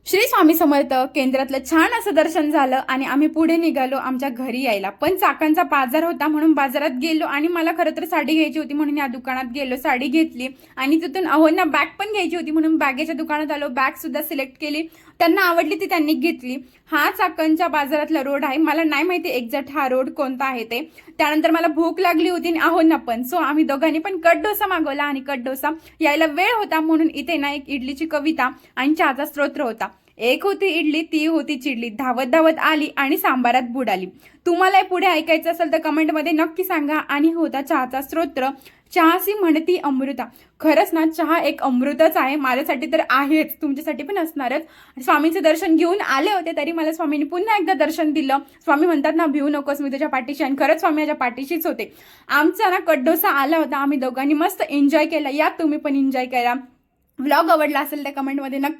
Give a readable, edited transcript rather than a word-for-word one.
श्री स्वामी समर्थ केंद्रातलं छान असं दर्शन झालं आणि आम्ही पुढे निघालो आमच्या घरी यायला. पण चाकणचा बाजार होता म्हणून बाजारात गेलो आणि मला खरं तर साडी घ्यायची होती म्हणून या दुकानात गेलो, साडी घेतली आणि तिथून अहोंना बॅग पण घ्यायची होती म्हणून बॅगेच्या दुकानात आलो, बॅग सुद्धा सिलेक्ट केली. त्यांना आवडली ती त्यांनी घेतली. हा चाकणच्या बाजारातला रोड आहे, मला नाही माहिती एक्झॅक्ट हा रोड कोणता आहे ते. त्यानंतर मला भूक लागली होती आणि अहोंना पण, सो आम्ही दोघांनी पण कट डोसा मागवला आणि कट डोसा यायला वेळ होता म्हणून इथे ना एक इडलीची कविता आणि चहाचा स्तोत्र होता. एक होती इडली ती होती चिडली, धावत धावत आली आणि सांबारात बुडाली. तुम्हाला पुढे ऐकायचं असेल तर कमेंटमध्ये नक्की सांगा. आणि होता चहाचा स्तोत्र, चहासी म्हणती अमृता. खरंच ना चहा एक अमृतच आहे, माझ्यासाठी तर आहेच, तुमच्यासाठी पण असणारच. स्वामींचे दर्शन घेऊन आले होते तरी मला स्वामींनी पुन्हा एकदा दर्शन दिलं. स्वामी म्हणतात ना भिवू नकोस, मी तुझ्या पाठीशी, आणि खरंच स्वामी माझ्या पाठीशीच होते. आमचा ना कटडोसा आला होता, आम्ही दोघांनी मस्त एन्जॉय केला. या तुम्ही पण एन्जॉय करा. व्लॉग आवडला असेल तर कमेंटमध्ये नक्की